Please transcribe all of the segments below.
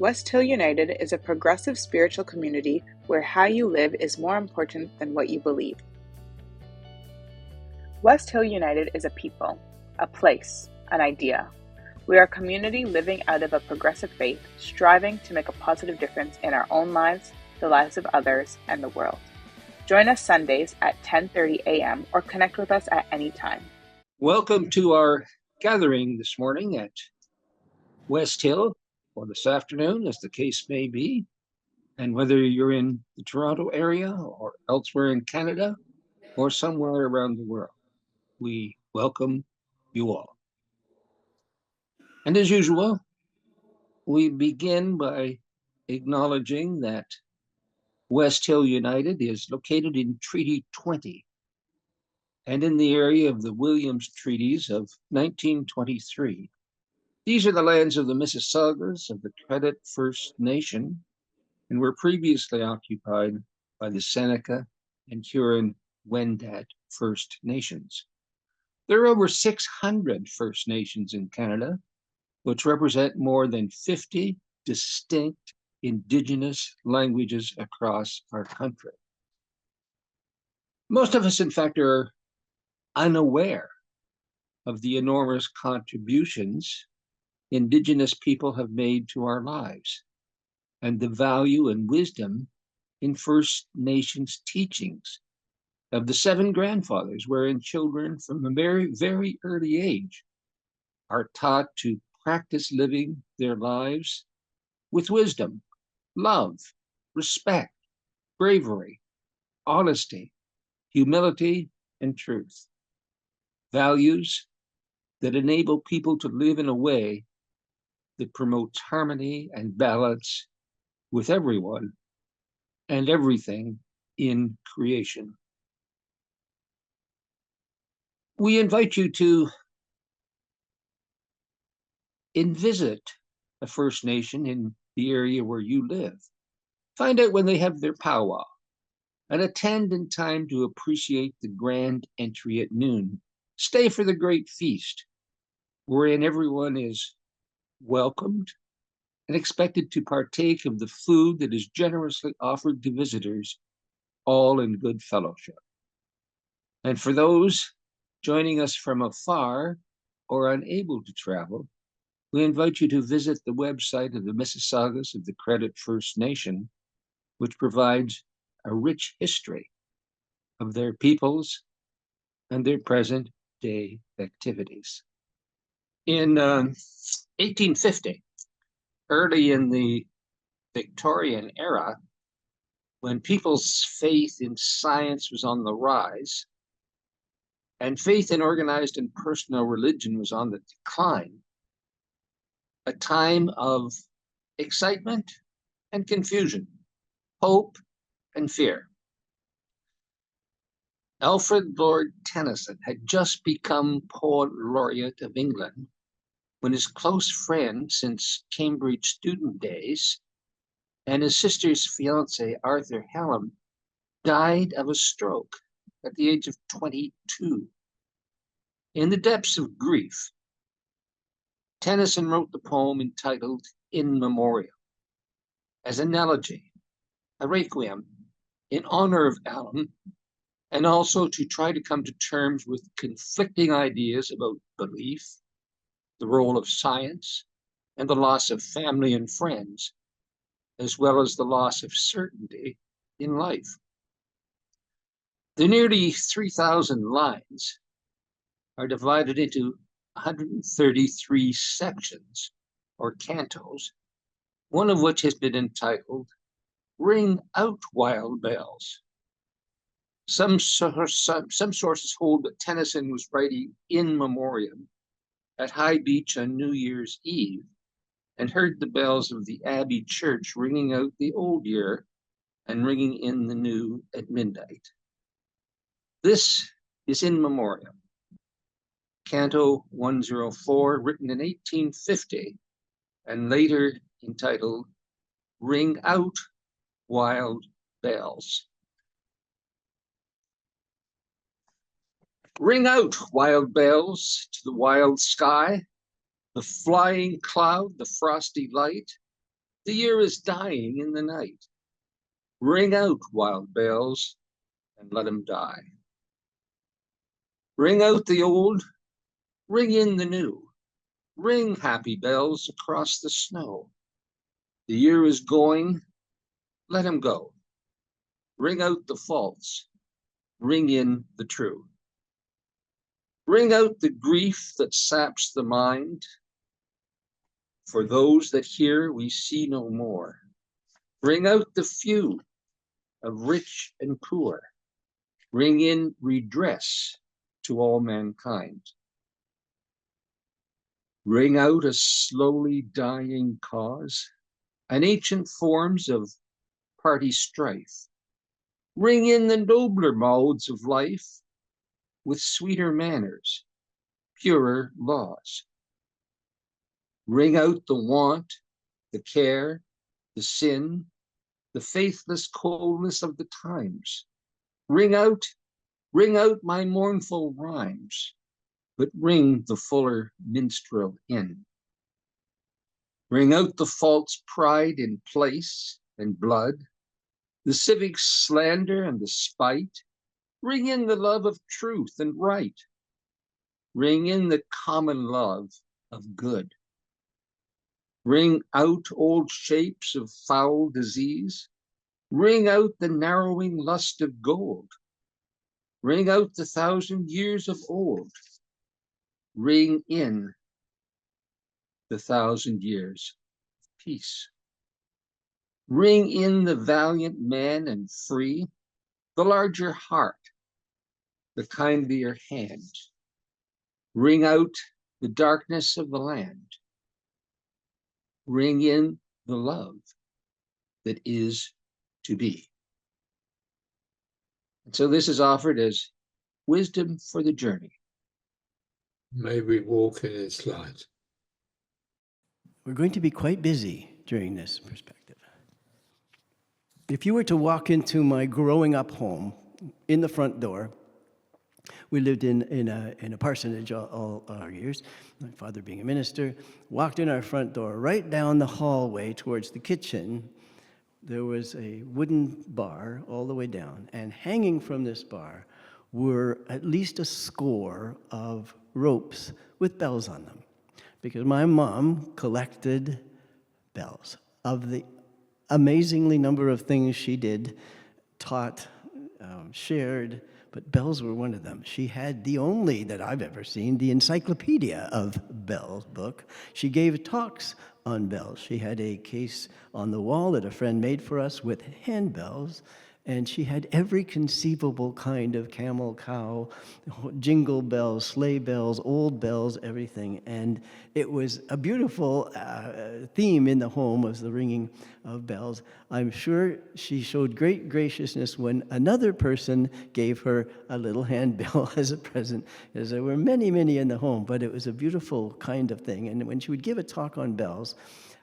West Hill United is a progressive spiritual community where how you live is more important than what you believe. West Hill United is a people, a place, an idea. We are a community living out of a progressive faith, striving to make a positive difference in our own lives, the lives of others, and the world. Join us Sundays at 10:30 a.m. or connect with us at any time. Welcome to our gathering this morning at West Hill, or this afternoon, as the case may be. And whether you're in the Toronto area or elsewhere in Canada or somewhere around the world, we welcome you all. And as usual, we begin by acknowledging that West Hill United is located in Treaty 20 and in the area of the Williams Treaties of 1923. These are the lands of the Mississaugas of the Credit First Nation and were previously occupied by the Seneca and Huron-Wendat First Nations. There are over 600 First Nations in Canada, which represent more than 50 distinct Indigenous languages across our country. Most of us, in fact, are unaware of the enormous contributions Indigenous people have made to our lives and the value and wisdom in First Nations teachings of the seven grandfathers, wherein children from a very, very early age are taught to practice living their lives with wisdom, love, respect, bravery, honesty, humility, and truth. Values that enable people to live in a way that promotes harmony and balance with everyone and everything in creation. We invite you to visit a First Nation in the area where you live. Find out when they have their powwow and attend in time to appreciate the grand entry at noon. Stay for the great feast, wherein everyone is welcomed and expected to partake of the food that is generously offered to visitors, all in good fellowship. And for those joining us from afar or unable to travel, we invite you to visit the website of the Mississaugas of the Credit First Nation, which provides a rich history of their peoples and their present day activities. In 1850, early in the Victorian era, when people's faith in science was on the rise and faith in organized and personal religion was on the decline, a time of excitement and confusion, hope and fear. Alfred Lord Tennyson had just become Poet Laureate of England when his close friend since Cambridge student days and his sister's fiancé, Arthur Halam, died of a stroke at the age of 22. In the depths of grief, Tennyson wrote the poem entitled In Memoriam as an elegy, a requiem in honor of Halam, and also to try to come to terms with conflicting ideas about belief, the role of science, and the loss of family and friends, as well as the loss of certainty in life. The nearly 3,000 lines are divided into 133 sections, or cantos, one of which has been entitled Ring Out Wild Bells. Some sources hold that Tennyson was writing in memoriam at High Beach on New Year's Eve and heard the bells of the Abbey Church ringing out the old year and ringing in the new at midnight. This is In Memoriam, Canto 104, written in 1850 and later entitled Ring Out Wild Bells. Ring out, wild bells, to the wild sky, the flying cloud, the frosty light, The year is dying in the night. Ring out, wild bells, and let 'em die. Ring out the old, ring in the new. Ring, happy bells, across the snow. The year is going, let 'em go. Ring out the false, ring in the true. Ring out the grief that saps the mind. For those that hear we see no more. Ring out the few, of rich and poor. Ring in redress to all mankind. Ring out a slowly dying cause, and ancient forms of party strife. Ring in the nobler modes of life, with sweeter manners, purer laws. Ring out the want, the care, the sin, the faithless coldness of the times. Ring out my mournful rhymes, but ring the fuller minstrel in. Ring out the false pride in place and blood, the civic slander and the spite. Ring in the love of truth and right. Ring in the common love of good. Ring out old shapes of foul disease. Ring out the narrowing lust of gold. Ring out the 1,000 years of old. Ring in the 1,000 years of peace. Ring in the valiant man and free, the larger heart, the kindlier hand. Ring out the darkness of the land. Ring in the love that is to be. And so this is offered as wisdom for the journey. May we walk in its light. We're going to be quite busy during this perspective. If you were to walk into my growing up home, in the front door, we lived in a parsonage all our years, my father being a minister, walked in our front door, right down the hallway towards the kitchen, there was a wooden bar all the way down, and hanging from this bar were at least a score of ropes with bells on them, because my mom collected bells. Of the amazingly number of things she did, taught, shared, but bells were one of them. She had the only that I've ever seen, the Encyclopedia of Bells book. She gave talks on bells. She had a case on the wall that a friend made for us with handbells, and she had every conceivable kind of camel, cow, jingle bells, sleigh bells, old bells, everything. And it was a beautiful theme in the home, was the ringing of bells. I'm sure she showed great graciousness when another person gave her a little handbell as a present, as there were many, many in the home, but it was a beautiful kind of thing. And when she would give a talk on bells,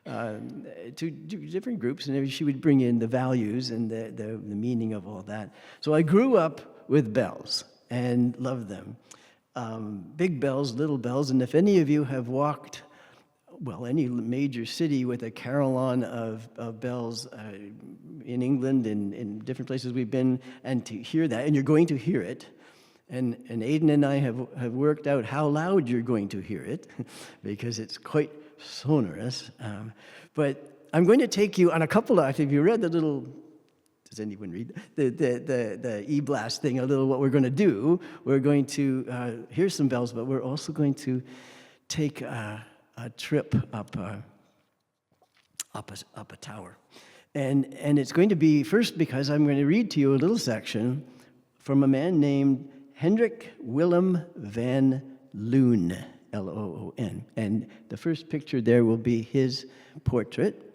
to different groups, and she would bring in the values and the meaning of all that. So I grew up with bells and loved them. Big bells, little bells, and if any of you have walked, well, any major city with a carillon of bells in England and in different places we've been, and to hear that, and you're going to hear it, and Aidan and I have worked out how loud you're going to hear it, because it's quite sonorous. But I'm going to take you on a couple of, if you read the little, does anyone read the e-blast thing, a little what we're going to do, we're going to hear some bells, but we're also going to take a trip up a tower. And it's going to be, first, because I'm going to read to you a little section from a man named Hendrik Willem van Loon, L-O-O-N. And the first picture there will be his portrait.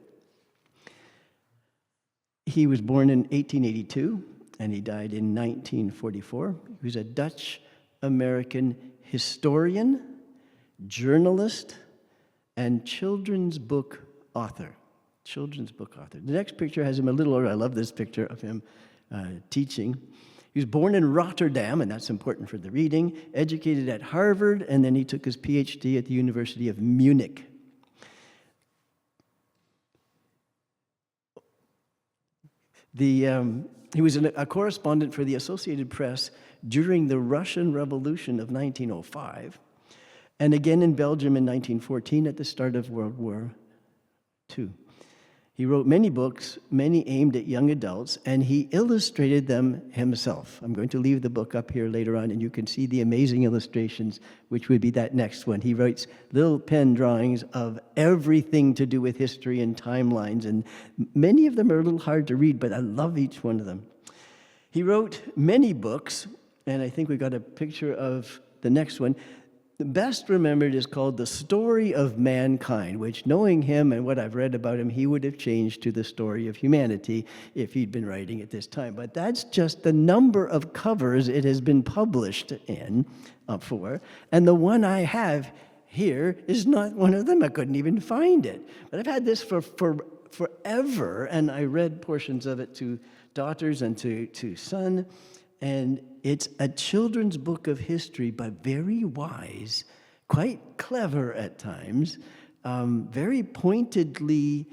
He was born in 1882, and he died in 1944. He was a Dutch-American historian, journalist, and children's book author. The next picture has him a little older. I love this picture of him teaching. He was born in Rotterdam, and that's important for the reading, educated at Harvard, and then he took his PhD at the University of Munich. He was a correspondent for the Associated Press during the Russian Revolution of 1905, and again in Belgium in 1914 at the start of World War II. He wrote many books, many aimed at young adults, and he illustrated them himself. I'm going to leave the book up here later on, and you can see the amazing illustrations, which would be that next one. He writes little pen drawings of everything to do with history and timelines, and many of them are a little hard to read, but I love each one of them. He wrote many books, and I think we got a picture of the next one. The best remembered is called The Story of Mankind, which, knowing him and what I've read about him, he would have changed to The Story of Humanity if he'd been writing at this time. But that's just the number of covers it has been published in for. And the one I have here is not one of them. I couldn't even find it. But I've had this for forever, and I read portions of it to daughters and to son. And it's a children's book of history, but very wise, quite clever at times, very pointedly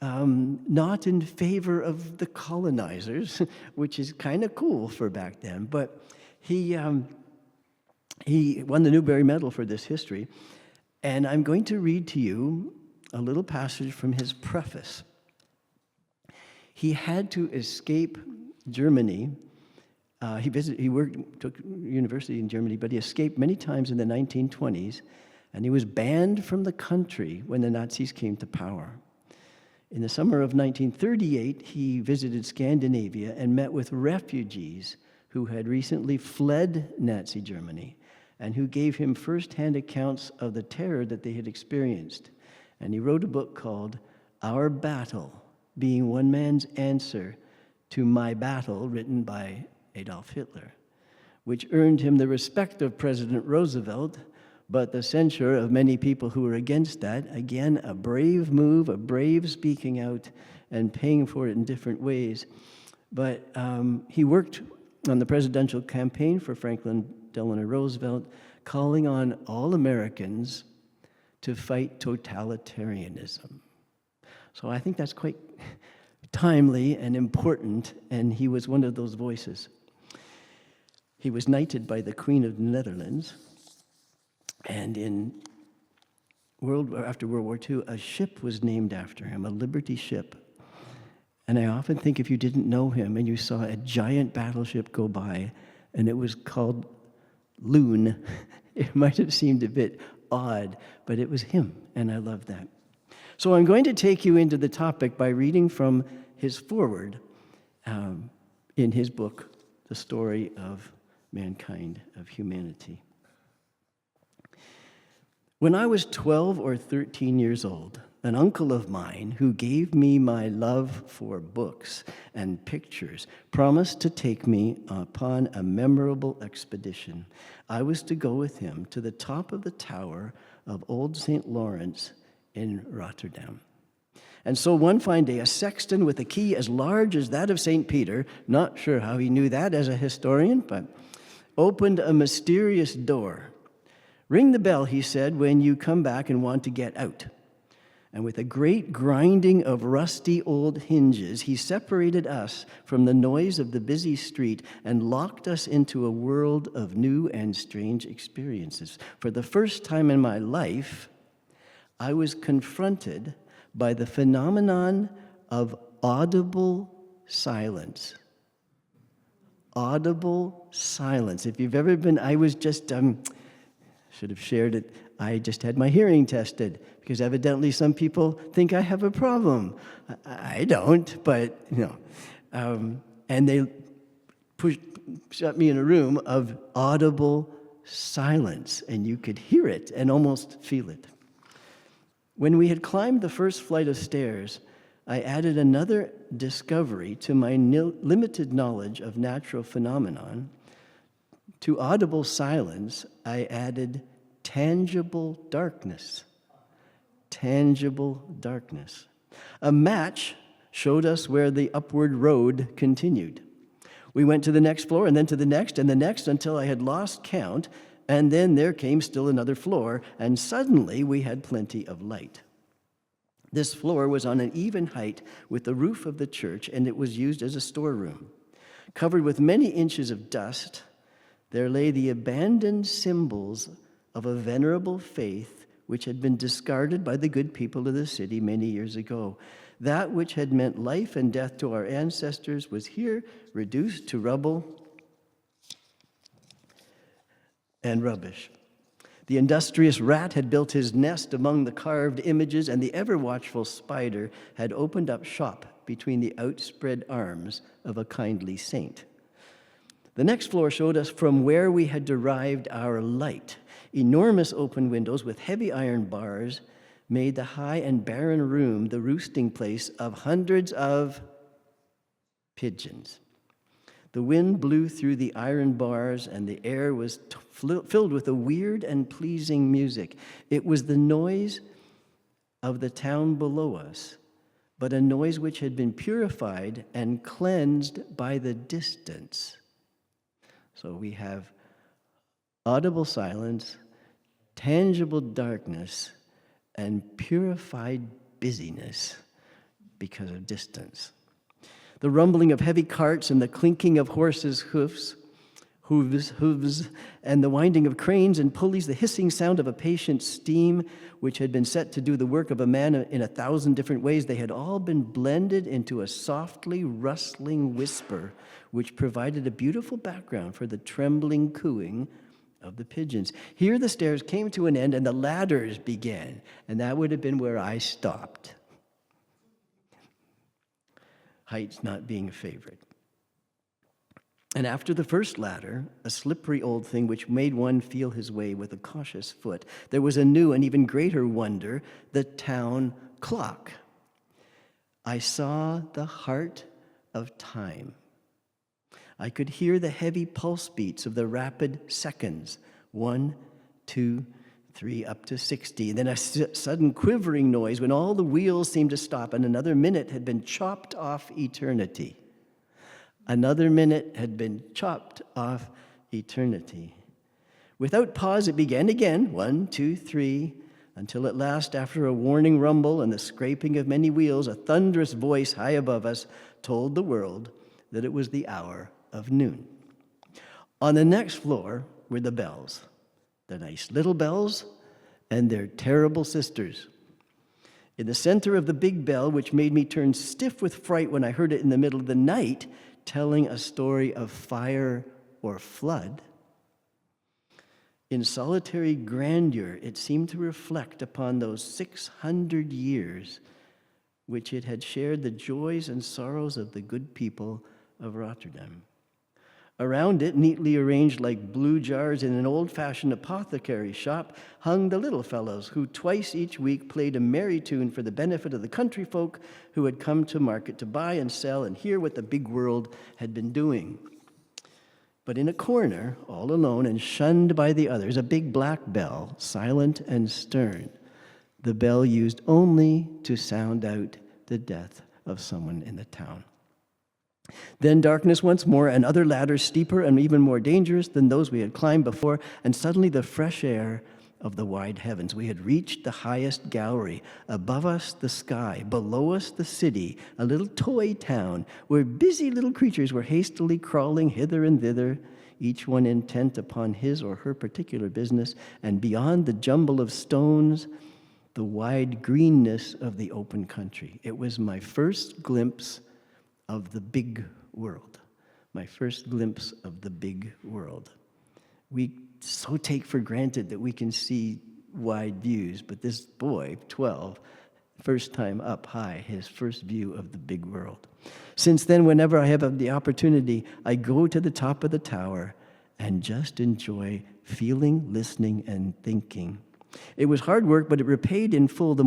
not in favor of the colonizers, which is kind of cool for back then. But he won the Newbery Medal for this history. And I'm going to read to you a little passage from his preface. He had to escape Germany. Took university in Germany, but he escaped many times in the 1920s, and he was banned from the country when the Nazis came to power. In the summer of 1938, he visited Scandinavia and met with refugees who had recently fled Nazi Germany and who gave him first-hand accounts of the terror that they had experienced. And he wrote a book called Our Battle, being one man's answer to my battle, written by Adolf Hitler, which earned him the respect of President Roosevelt, but the censure of many people who were against that. Again, a brave move, a brave speaking out and paying for it in different ways. But he worked on the presidential campaign for Franklin Delano Roosevelt, calling on all Americans to fight totalitarianism. So I think that's quite timely and important, and he was one of those voices. He was knighted by the Queen of the Netherlands, and after World War II, a ship was named after him, a Liberty ship. And I often think if you didn't know him and you saw a giant battleship go by, and it was called Loon, it might have seemed a bit odd, but it was him, and I love that. So I'm going to take you into the topic by reading from his foreword in his book, The Story of Mankind, of Humanity. When I was 12 or 13 years old, an uncle of mine who gave me my love for books and pictures promised to take me upon a memorable expedition. I was to go with him to the top of the tower of Old St. Lawrence in Rotterdam. And so one fine day, a sexton with a key as large as that of St. Peter, not sure how he knew that as a historian, but opened a mysterious door. "Ring the bell," he said, "when you come back and want to get out." And with a great grinding of rusty old hinges, he separated us from the noise of the busy street and locked us into a world of new and strange experiences. For the first time in my life, I was confronted by the phenomenon of audible silence. Audible silence. If you've ever been, I was just, should have shared it, I just had my hearing tested, because evidently some people think I have a problem. I don't, but, and they shut me in a room of audible silence, and you could hear it and almost feel it. When we had climbed the first flight of stairs, I added another discovery to my limited knowledge of natural phenomenon. To audible silence, I added tangible darkness. Tangible darkness. A match showed us where the upward road continued. We went to the next floor, and then to the next, and the next, until I had lost count, and then there came still another floor, and suddenly we had plenty of light. This floor was on an even height with the roof of the church, and it was used as a storeroom. Covered with many inches of dust, there lay the abandoned symbols of a venerable faith which had been discarded by the good people of the city many years ago. That which had meant life and death to our ancestors was here reduced to rubble and rubbish. The industrious rat had built his nest among the carved images, and the ever-watchful spider had opened up shop between the outspread arms of a kindly saint. The next floor showed us from where we had derived our light. Enormous open windows with heavy iron bars made the high and barren room the roosting place of hundreds of pigeons. The wind blew through the iron bars, and the air was filled with a weird and pleasing music. It was the noise of the town below us, but a noise which had been purified and cleansed by the distance. So we have audible silence, tangible darkness, and purified busyness because of distance. The rumbling of heavy carts and the clinking of horses' hooves, and the winding of cranes and pulleys, the hissing sound of a patient steam which had been set to do the work of a man in 1,000 different ways, they had all been blended into a softly rustling whisper which provided a beautiful background for the trembling cooing of the pigeons. Here the stairs came to an end and the ladders began, and that would have been where I stopped. Heights not being a favorite. And after the first ladder, a slippery old thing which made one feel his way with a cautious foot, there was a new and even greater wonder, the town clock. I saw the heart of time. I could hear the heavy pulse beats of the rapid seconds, 1, 2, 3, up to 60. And then a sudden quivering noise when all the wheels seemed to stop and another minute had been chopped off eternity. Another minute had been chopped off eternity. Without pause, it began again, 1, 2, 3, until at last, after a warning rumble and the scraping of many wheels, a thunderous voice high above us told the world that it was the hour of noon. On the next floor were the bells, the nice little bells and their terrible sisters. In the center of the big bell, which made me turn stiff with fright when I heard it in the middle of the night, telling a story of fire or flood, in solitary grandeur, it seemed to reflect upon those 600 years which it had shared the joys and sorrows of the good people of Rotterdam. Around it, neatly arranged like blue jars in an old-fashioned apothecary shop, hung the little fellows who twice each week played a merry tune for the benefit of the country folk who had come to market to buy and sell and hear what the big world had been doing. But in a corner, all alone and shunned by the others, a big black bell, silent and stern, the bell used only to sound out the death of someone in the town. Then darkness once more, and other ladders steeper and even more dangerous than those we had climbed before, and suddenly the fresh air of the wide heavens. We had reached the highest gallery. Above us, the sky. Below us, the city, a little toy town where busy little creatures were hastily crawling hither and thither, each one intent upon his or her particular business, and beyond the jumble of stones, the wide greenness of the open country. It was my first glimpse of the big world. My first glimpse of the big world. We so take for granted that we can see wide views, but this boy, 12, first time up high, his first view of the big world. Since then, whenever I have the opportunity, I go to the top of the tower and just enjoy feeling, listening, and thinking. It was hard work, but it repaid in full the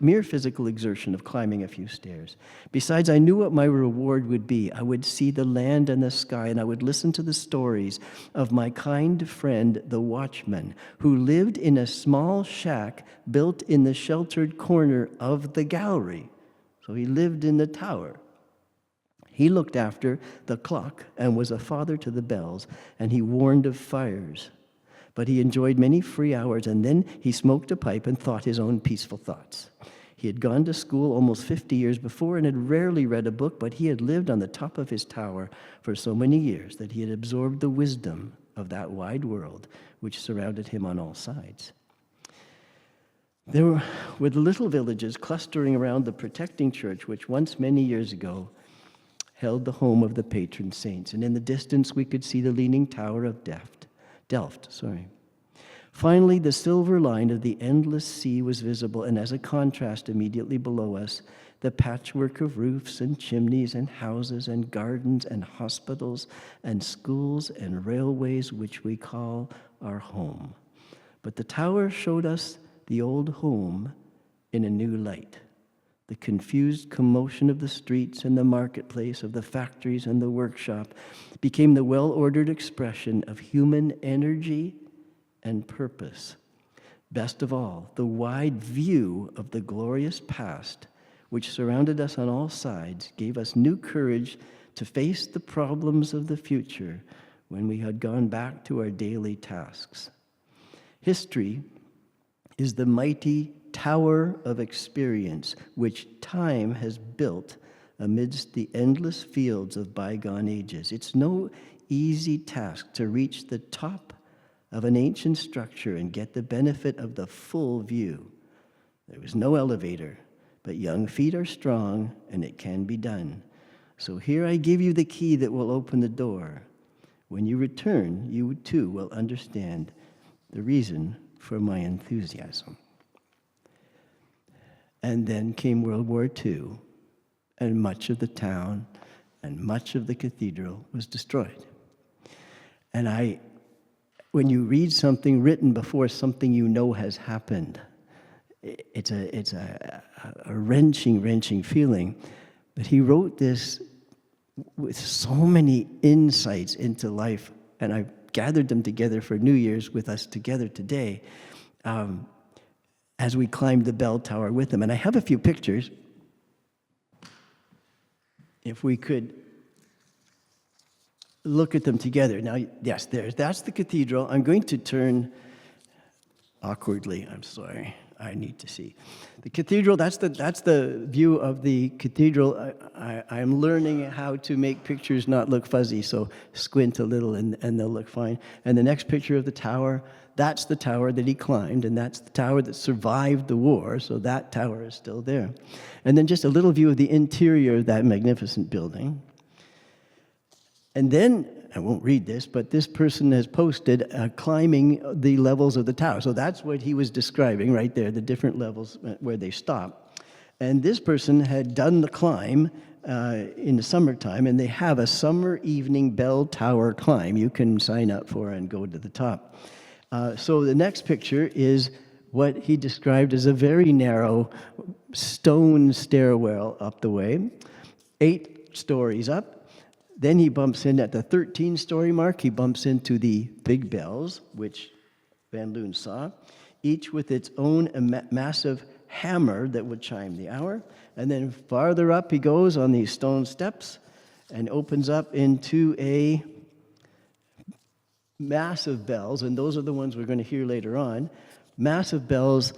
mere physical exertion of climbing a few stairs. Besides, I knew what my reward would be. I would see the land and the sky, and I would listen to the stories of my kind friend, the watchman, who lived in a small shack built in the sheltered corner of the gallery. So he lived in the tower. He looked after the clock and was a father to the bells, and he warned of fires. But he enjoyed many free hours, and then he smoked a pipe and thought his own peaceful thoughts. He had gone to school almost 50 years before and had rarely read a book, but he had lived on the top of his tower for so many years that he had absorbed the wisdom of that wide world which surrounded him on all sides. There were the little villages clustering around the protecting church, which once many years ago held the home of the patron saints. And in the distance, we could see the leaning tower of Delft. Finally, the silver line of the endless sea was visible, and as a contrast, immediately below us, the patchwork of roofs and chimneys and houses and gardens and hospitals and schools and railways, which we call our home. But the tower showed us the old home in a new light. The confused commotion of the streets and the marketplace, of the factories and the workshop, became the well-ordered expression of human energy and purpose. Best of all, the wide view of the glorious past, which surrounded us on all sides, gave us new courage to face the problems of the future when we had gone back to our daily tasks. History is the mighty tower of experience which time has built amidst the endless fields of bygone ages. It's no easy task to reach the top of an ancient structure and get the benefit of the full view. There was no elevator, but young feet are strong, and it can be done. So here I give you the key that will open the door. When you return, you too will understand the reason for my enthusiasm. And then came World War II, and much of the town and much of the cathedral was destroyed. And when you read something written before something you know has happened, it's a wrenching feeling. But he wrote this with so many insights into life, and I gathered them together for New Year's with us together today as we climbed the bell tower with him. And I have a few pictures. If we could look at them together. Now, yes, that's the cathedral. I'm going to turn awkwardly. I'm sorry. I need to see. The cathedral, that's the view of the cathedral. I'm learning how to make pictures not look fuzzy, so squint a little and they'll look fine. And the next picture of the tower, that's the tower that he climbed, and that's the tower that survived the war, so that tower is still there. And then just a little view of the interior of that magnificent building. And then, I won't read this, but this person has posted climbing the levels of the tower. So that's what he was describing right there, the different levels where they stop. And this person had done the climb in the summertime, and they have a summer evening bell tower climb you can sign up for and go to the top. So the next picture is what he described as a very narrow stone stairwell up the way, 8 stories up. Then he bumps in at the 13-story mark. He bumps into the big bells, which Van Loon saw, each with its own massive hammer that would chime the hour. And then farther up he goes on these stone steps and opens up into a massive bells, and those are the ones we're going to hear later on. Massive bells.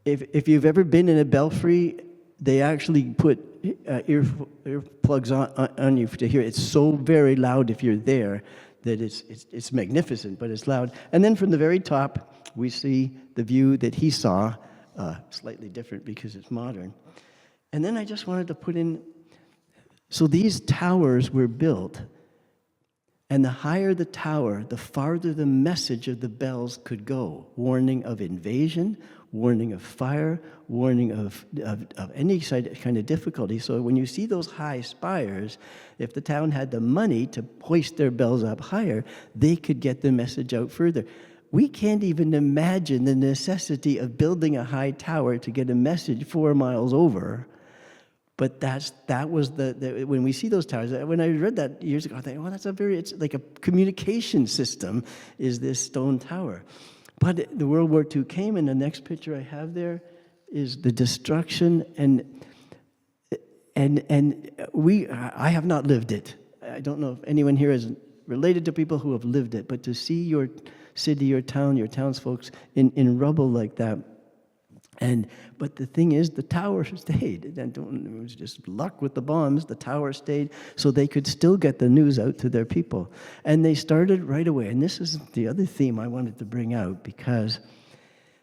If you've ever been in a belfry, they actually put earplugs on you to hear. It's so very loud if you're there that it's magnificent, but it's loud. And then from the very top, we see the view that he saw, slightly different because it's modern. And then I just wanted to put in, so these towers were built, and the higher the tower, the farther the message of the bells could go. Warning of invasion, warning of fire, warning of any kind of difficulty. So when you see those high spires, if the town had the money to hoist their bells up higher, they could get the message out further. We can't even imagine the necessity of building a high tower to get a message 4 miles over. But that was the when we see those towers, when I read that years ago, I thought, oh, it's like a communication system, is this stone tower. But the World War II came, and the next picture I have there is the destruction, and I have not lived it. I don't know if anyone here is related to people who have lived it, but to see your city, your town, your townsfolk in rubble like that, But the thing is, the tower stayed. It was just luck with the bombs. The tower stayed, so they could still get the news out to their people. And they started right away. And this is the other theme I wanted to bring out, because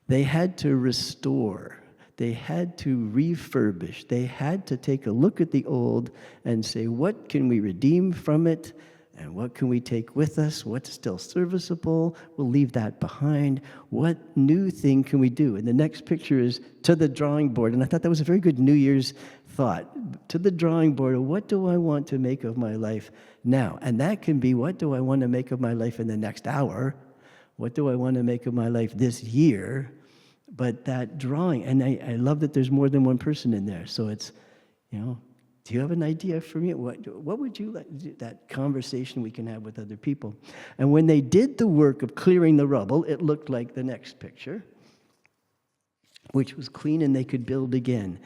they had to restore. They had to refurbish. They had to take a look at the old and say, what can we redeem from it? And what can we take with us? What's still serviceable? We'll leave that behind. What new thing can we do? And the next picture is to the drawing board. And I thought that was a very good New Year's thought. To the drawing board, what do I want to make of my life now? And that can be, what do I want to make of my life in the next hour? What do I want to make of my life this year? But that drawing, and I love that there's more than one person in there. So it's, do you have an idea for me? What would you like, that conversation we can have with other people? And when they did the work of clearing the rubble, it looked like the next picture, which was clean and they could build again.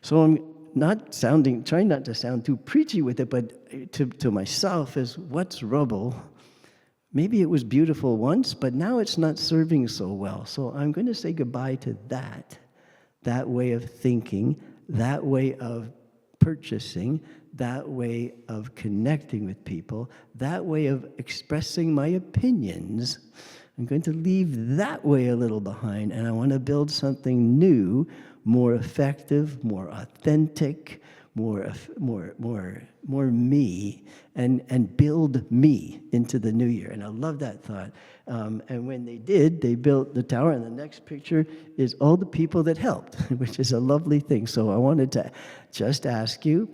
So I'm trying not to sound too preachy with it, but to myself is, what's rubble? Maybe it was beautiful once, but now it's not serving so well. So I'm going to say goodbye to that way of thinking, that way of purchasing, that way of connecting with people, that way of expressing my opinions. I'm going to leave that way a little behind, and I want to build something new, more effective, more authentic, more me, and build me into the new year. And I love that thought. And when they did, they built the tower, and the next picture is all the people that helped, which is a lovely thing. So I wanted to just ask you,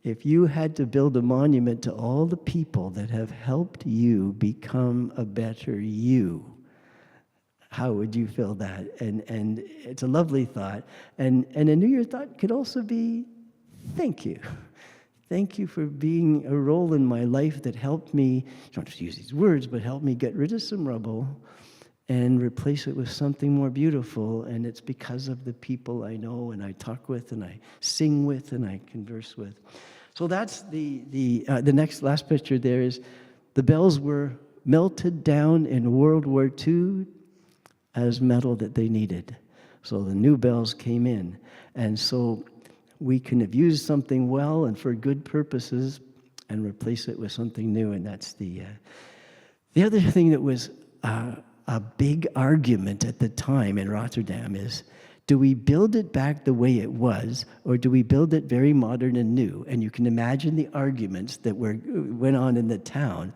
if you had to build a monument to all the people that have helped you become a better you, how would you feel that? And it's a lovely thought. And a New Year thought could also be, thank you. Thank you for being a role in my life that helped me, not just use these words, but helped me get rid of some rubble and replace it with something more beautiful. And it's because of the people I know and I talk with and I sing with and I converse with. So that's the last picture there is the bells were melted down in World War II as metal that they needed. So the new bells came in. And so we can have used something well and for good purposes and replace it with something new. And that's the other thing that was a big argument at the time in Rotterdam is, do we build it back the way it was, or do we build it very modern and new? And you can imagine the arguments that went on in the town.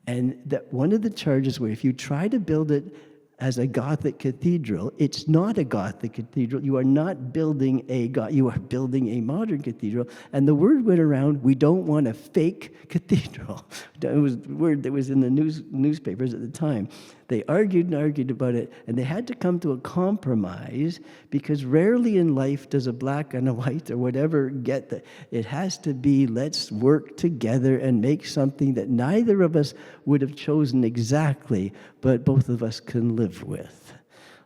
And that one of the charges were, if you try to build it as a Gothic cathedral, it's not a Gothic cathedral. You are not building you are building a modern cathedral. And the word went around, we don't want a fake cathedral. It was a word that was in the newspapers at the time. They argued and argued about it, and they had to come to a compromise, because rarely in life does a black and a white or whatever get that. It has to be, let's work together and make something that neither of us would have chosen exactly, but both of us can live with.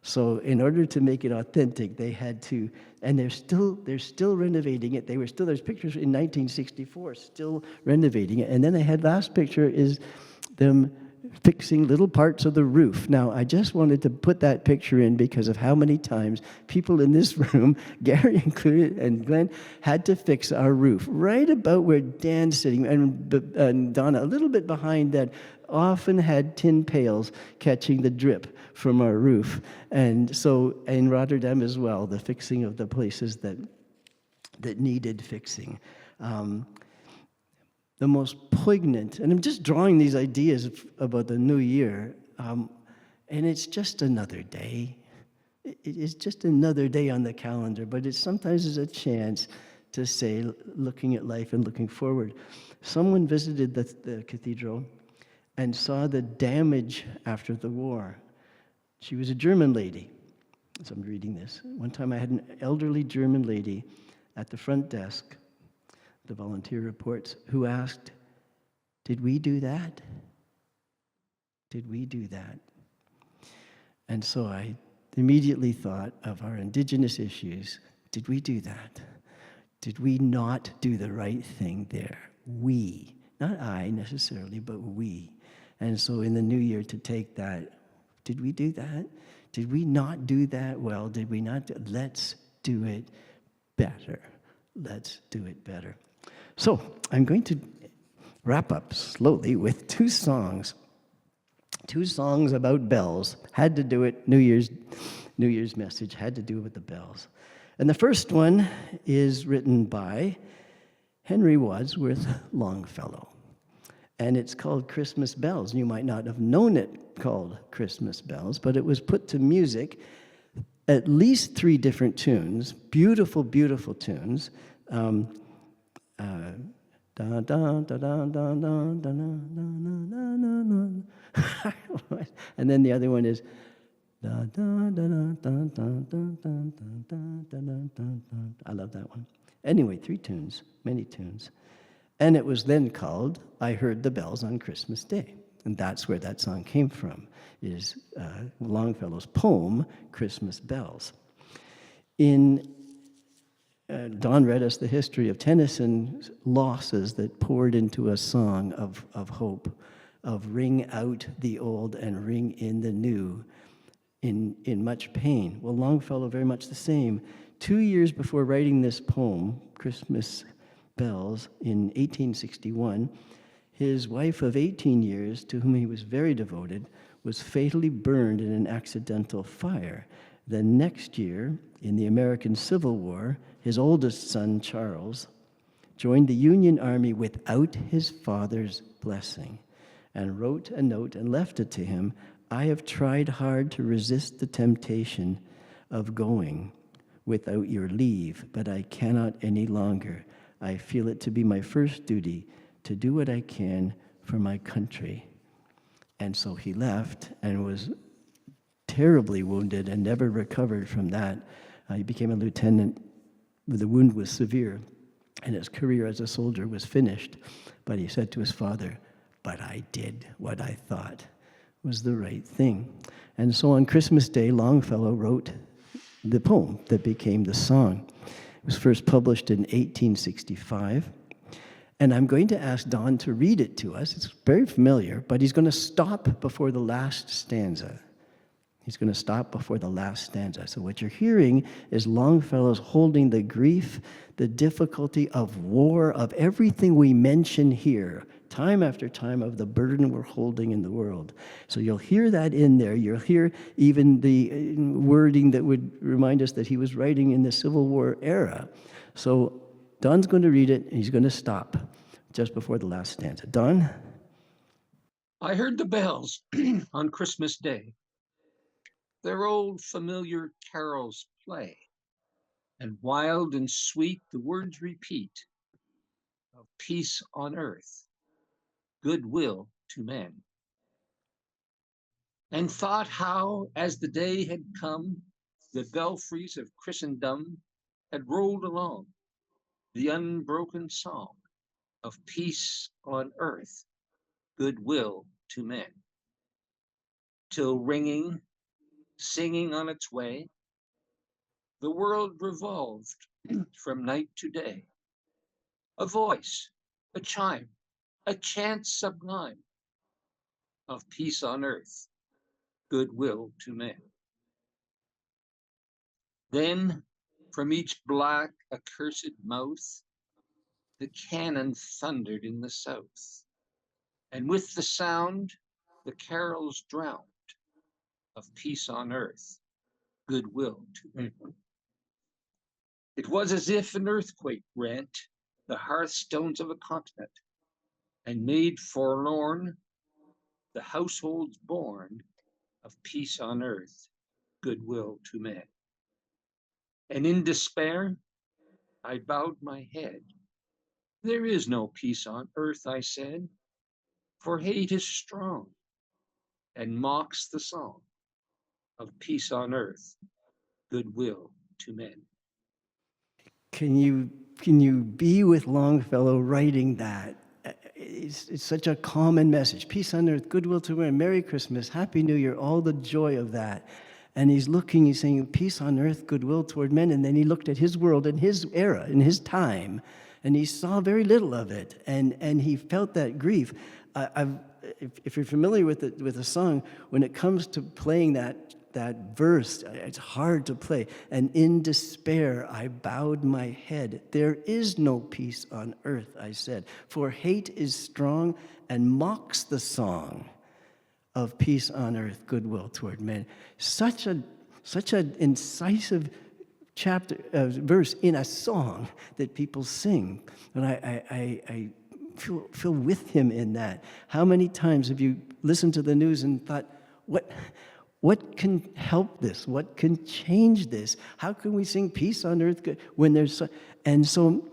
So in order to make it authentic, they had to, and they're still renovating it. There's pictures in 1964, still renovating it. And then last picture is them fixing little parts of the roof. Now, I just wanted to put that picture in because of how many times people in this room, Gary included and Glenn, had to fix our roof. Right about where Dan's sitting, and Donna, a little bit behind that, often had tin pails catching the drip from our roof. And so in Rotterdam as well, the fixing of the places that needed fixing. The most poignant, and I'm just drawing these ideas about the new year, and it's just another day. It is just another day on the calendar, but it sometimes is a chance to say, looking at life and looking forward. Someone visited the cathedral and saw the damage after the war. She was a German lady, so I'm reading this. One time I had an elderly German lady at the front desk, the volunteer reports, who asked, did we do that? Did we do that? And so I immediately thought of our indigenous issues. Did we do that? Did we not do the right thing there? We, not I necessarily, but we. And so in the new year to take that, did we do that? Did we not do that well? Did we not? Let's do it better. Let's do it better. So I'm going to wrap up slowly with two songs. Two songs about bells. Had to do it. New Year's message had to do with the bells. And the first one is written by Henry Wadsworth Longfellow. And it's called Christmas Bells. You might not have known it called Christmas Bells, but it was put to music, at least 3 different tunes, beautiful, beautiful tunes. And then the other one is I love that one. Anyway, 3 tunes, many tunes. And it was then called I Heard the Bells on Christmas Day. And that's where that song came from, is Longfellow's poem, Christmas Bells. Don read us the history of Tennyson's losses that poured into a song of hope, of ring out the old and ring in the new, in much pain. Well, Longfellow very much the same. 2 years before writing this poem, Christmas Bells, in 1861, his wife of 18 years, to whom he was very devoted, was fatally burned in an accidental fire. The next year, in the American Civil War, his oldest son, Charles, joined the Union Army without his father's blessing and wrote a note and left it to him. I have tried hard to resist the temptation of going without your leave, but I cannot any longer. I feel it to be my first duty to do what I can for my country. And so he left and was terribly wounded and never recovered from that. He became a lieutenant. The wound was severe, and his career as a soldier was finished. But he said to his father, but I did what I thought was the right thing. And so on Christmas Day, Longfellow wrote the poem that became the song. It was first published in 1865. And I'm going to ask Don to read it to us. It's very familiar, but he's going to stop before the last stanza. He's going to stop before the last stanza. So what you're hearing is Longfellow's holding the grief, the difficulty of war, of everything we mention here, time after time, of the burden we're holding in the world. So you'll hear that in there. You'll hear even the wording that would remind us that he was writing in the Civil War era. So Don's going to read it, and he's going to stop just before the last stanza. Don? I heard the bells on Christmas Day, their old familiar carols play, and wild and sweet the words repeat of peace on earth, goodwill to men. And thought how, as the day had come, the belfries of Christendom had rolled along the unbroken song of peace on earth, goodwill to men, till ringing, singing on its way, the world revolved from night to day. A voice, a chime, a chant sublime of peace on earth, goodwill to men. Then from each black accursed mouth, the cannon thundered in the south, and with the sound, the carols drowned of peace on earth, goodwill to men. It was as if an earthquake rent the hearthstones of a continent and made forlorn the households born of peace on earth, goodwill to men. And in despair, I bowed my head. There is no peace on earth, I said, for hate is strong and mocks the song of peace on earth, goodwill to men. Can you be with Longfellow writing that? It's such a common message. Peace on earth, goodwill to men, Merry Christmas, Happy New Year, all the joy of that. And he's saying, peace on earth, goodwill toward men. And then he looked at his world in his era, in his time, and he saw very little of it. And he felt that grief. If you're familiar with the song, when it comes to playing that that verse, it's hard to play. And in despair, I bowed my head. There is no peace on earth, I said, for hate is strong and mocks the song of peace on earth, goodwill toward men. Such an incisive verse in a song that people sing. And I feel with him in that. How many times have you listened to the news and thought, what can help this? What can change this? How can we sing peace on earth when there's and so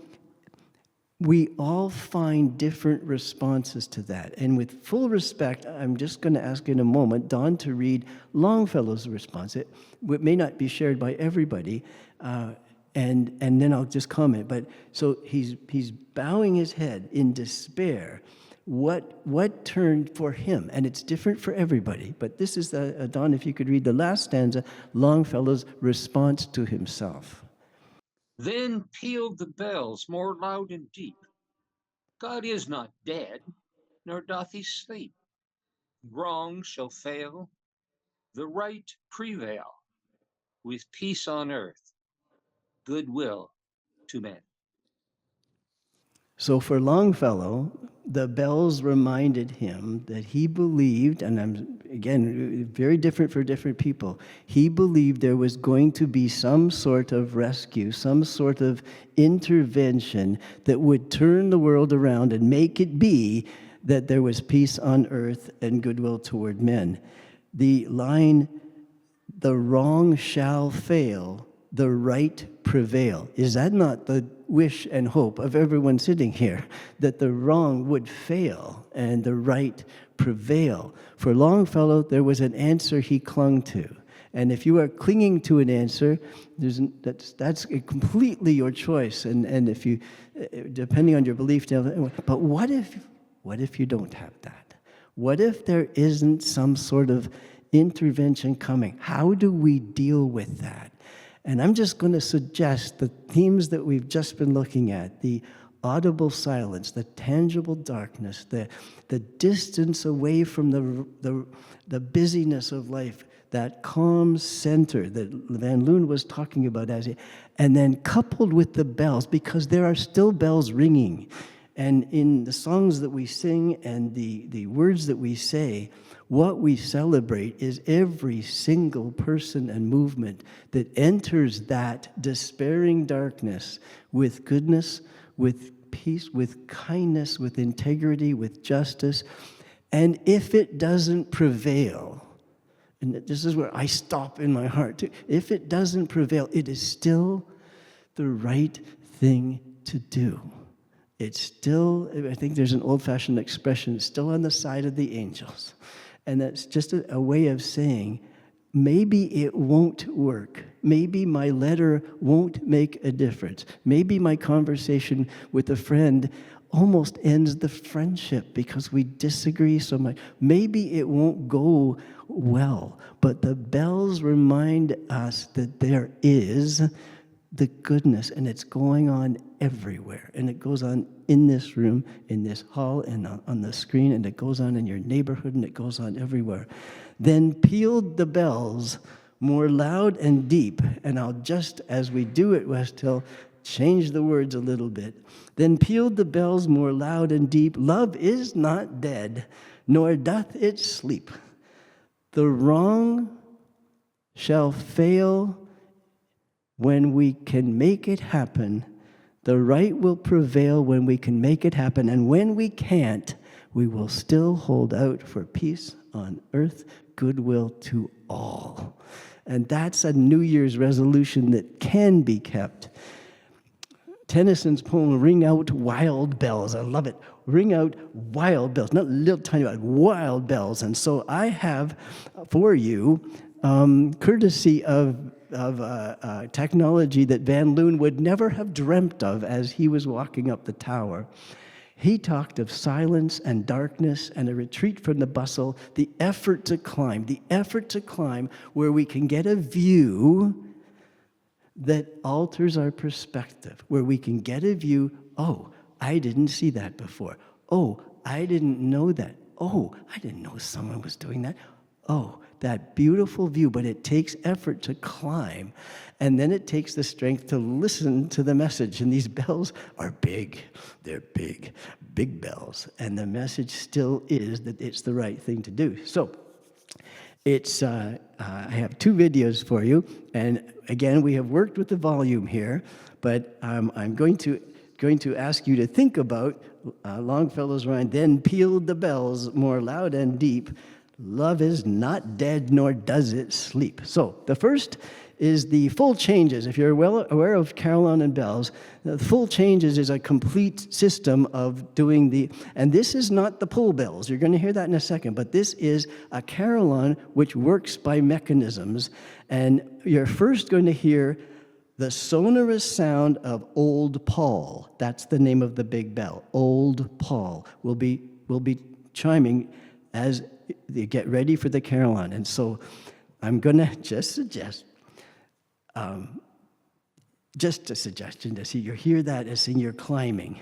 we all find different responses to that. And with full respect, I'm just going to ask in a moment Don to read Longfellow's response. It may not be shared by everybody, and then I'll just comment. But so he's bowing his head in despair. What turned for him? And it's different for everybody. But this is, Don, if you could read the last stanza, Longfellow's response to himself. Then pealed the bells more loud and deep. God is not dead, nor doth he sleep. Wrong shall fail, the right prevail, with peace on earth, goodwill to men. So for Longfellow, the bells reminded him that he believed, and I'm, again, very different for different people, he believed there was going to be some sort of rescue, some sort of intervention that would turn the world around and make it be that there was peace on earth and goodwill toward men. The line, the wrong shall fail, the right prevail. Is that not the wish and hope of everyone sitting here, that the wrong would fail and the right prevail? For Longfellow, there was an answer he clung to. And if you are clinging to an answer, that's completely your choice. And if you, depending on your belief, but what if you don't have that? What if there isn't some sort of intervention coming? How do we deal with that? And I'm just going to suggest the themes that we've just been looking at, the audible silence, the tangible darkness, the distance away from the busyness of life, that calm center that Van Loon was talking about, and then coupled with the bells, because there are still bells ringing. And in the songs that we sing and the words that we say, what we celebrate is every single person and movement that enters that despairing darkness with goodness, with peace, with kindness, with integrity, with justice. And if it doesn't prevail, and this is where I stop in my heart too, if it doesn't prevail, it is still the right thing to do. It's still, I think there's an old-fashioned expression, it's still on the side of the angels. And that's just a way of saying, maybe it won't work. Maybe my letter won't make a difference. Maybe my conversation with a friend almost ends the friendship because we disagree so much. Maybe it won't go well. But the bells remind us that there is the goodness, and it's going on everywhere. And it goes on in this room, in this hall, and on the screen, and it goes on in your neighborhood, and it goes on everywhere. Then pealed the bells more loud and deep, and I'll just, as we do at West Hill, change the words a little bit. Then pealed the bells more loud and deep, love is not dead, nor doth it sleep. The wrong shall fail when we can make it happen. The right will prevail when we can make it happen. And when we can't, we will still hold out for peace on earth, goodwill to all. And that's a New Year's resolution that can be kept. Tennyson's poem, Ring Out Wild Bells. I love it. Ring out wild bells, not little tiny wild bells. And so I have for you, courtesy of technology that Van Loon would never have dreamt of as he was walking up the tower. He talked of silence and darkness and a retreat from the bustle, the effort to climb where we can get a view that alters our perspective, where we can get a view, oh, I didn't see that before. Oh, I didn't know that. Oh, I didn't know someone was doing that. Oh, that beautiful view, but it takes effort to climb. And then it takes the strength to listen to the message. And these bells are big. They're big, big bells. And the message still is that it's the right thing to do. So it's I have two videos for you. And again, we have worked with the volume here, but I'm going to ask you to think about Longfellow's rhyme, then pealed the bells more loud and deep. Love is not dead, nor does it sleep. So the first is the full changes. If you're well aware of carillon and bells, the full changes is a complete system of doing the, and this is not the pull bells. You're going to hear that in a second, but this is a carillon which works by mechanisms. And you're first going to hear the sonorous sound of Old Paul. That's the name of the big bell. Old Paul will be chiming as you get ready for the carillon. And so I'm going to just suggest, just a suggestion to see, you hear that as saying you're climbing.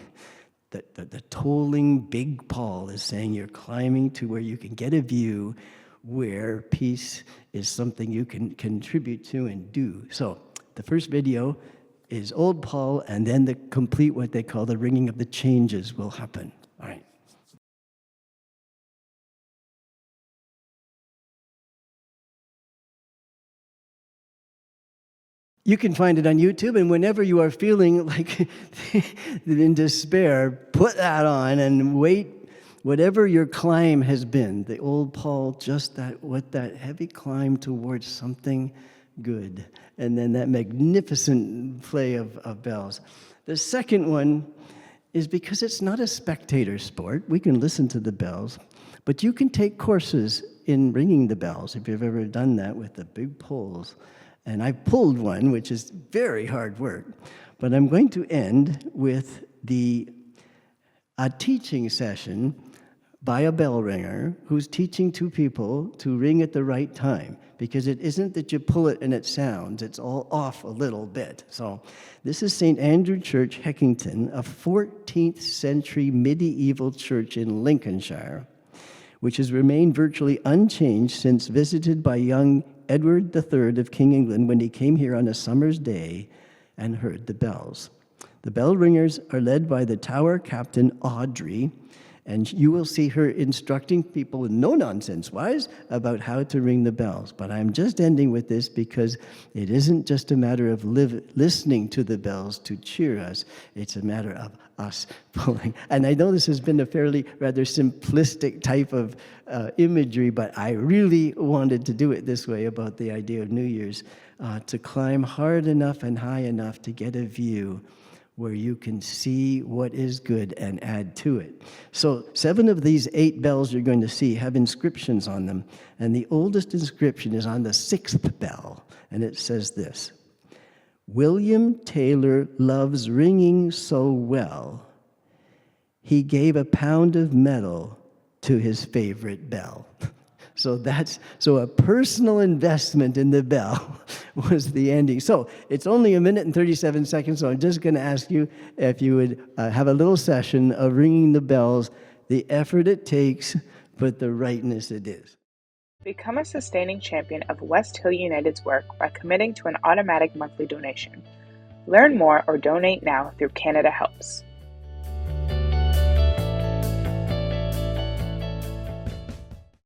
The tolling big Paul is saying you're climbing to where you can get a view where peace is something you can contribute to and do. So the first video is Old Paul, and then the complete, what they call the ringing of the changes, will happen. All right. You can find it on YouTube, and whenever you are feeling like in despair, put that on and wait. Whatever your climb has been, the Old Paul, just that heavy climb towards something good, and then that magnificent play of bells. The second one is because it's not a spectator sport. We can listen to the bells, but you can take courses in ringing the bells if you've ever done that with the big pulls. And I pulled one, which is very hard work. But I'm going to end with a teaching session by a bell ringer who's teaching two people to ring at the right time, because it isn't that you pull it and it sounds, it's all off a little bit. So this is St. Andrew Church, Heckington, a 14th century medieval church in Lincolnshire, which has remained virtually unchanged since visited by young Edward III of King England when he came here on a summer's day and heard the bells. The bell ringers are led by the tower captain Audrey, and you will see her instructing people no-nonsense wise about how to ring the bells. But I'm just ending with this because it isn't just a matter of listening to the bells to cheer us. It's a matter of us pulling. And I know this has been a rather simplistic type of imagery, but I really wanted to do it this way about the idea of New Year's, to climb hard enough and high enough to get a view where you can see what is good and add to it. So 7 of these 8 bells you're going to see have inscriptions on them, and the oldest inscription is on the 6th bell, and it says this: William Taylor loves ringing so well, he gave a pound of metal to his favorite bell. So a personal investment in the bell was the ending. So it's only 1 minute and 37 seconds, so I'm just going to ask you if you would have a little session of ringing the bells, the effort it takes, but the rightness it is. Become a sustaining champion of West Hill United's work by committing to an automatic monthly donation. Learn more or donate now through Canada Helps.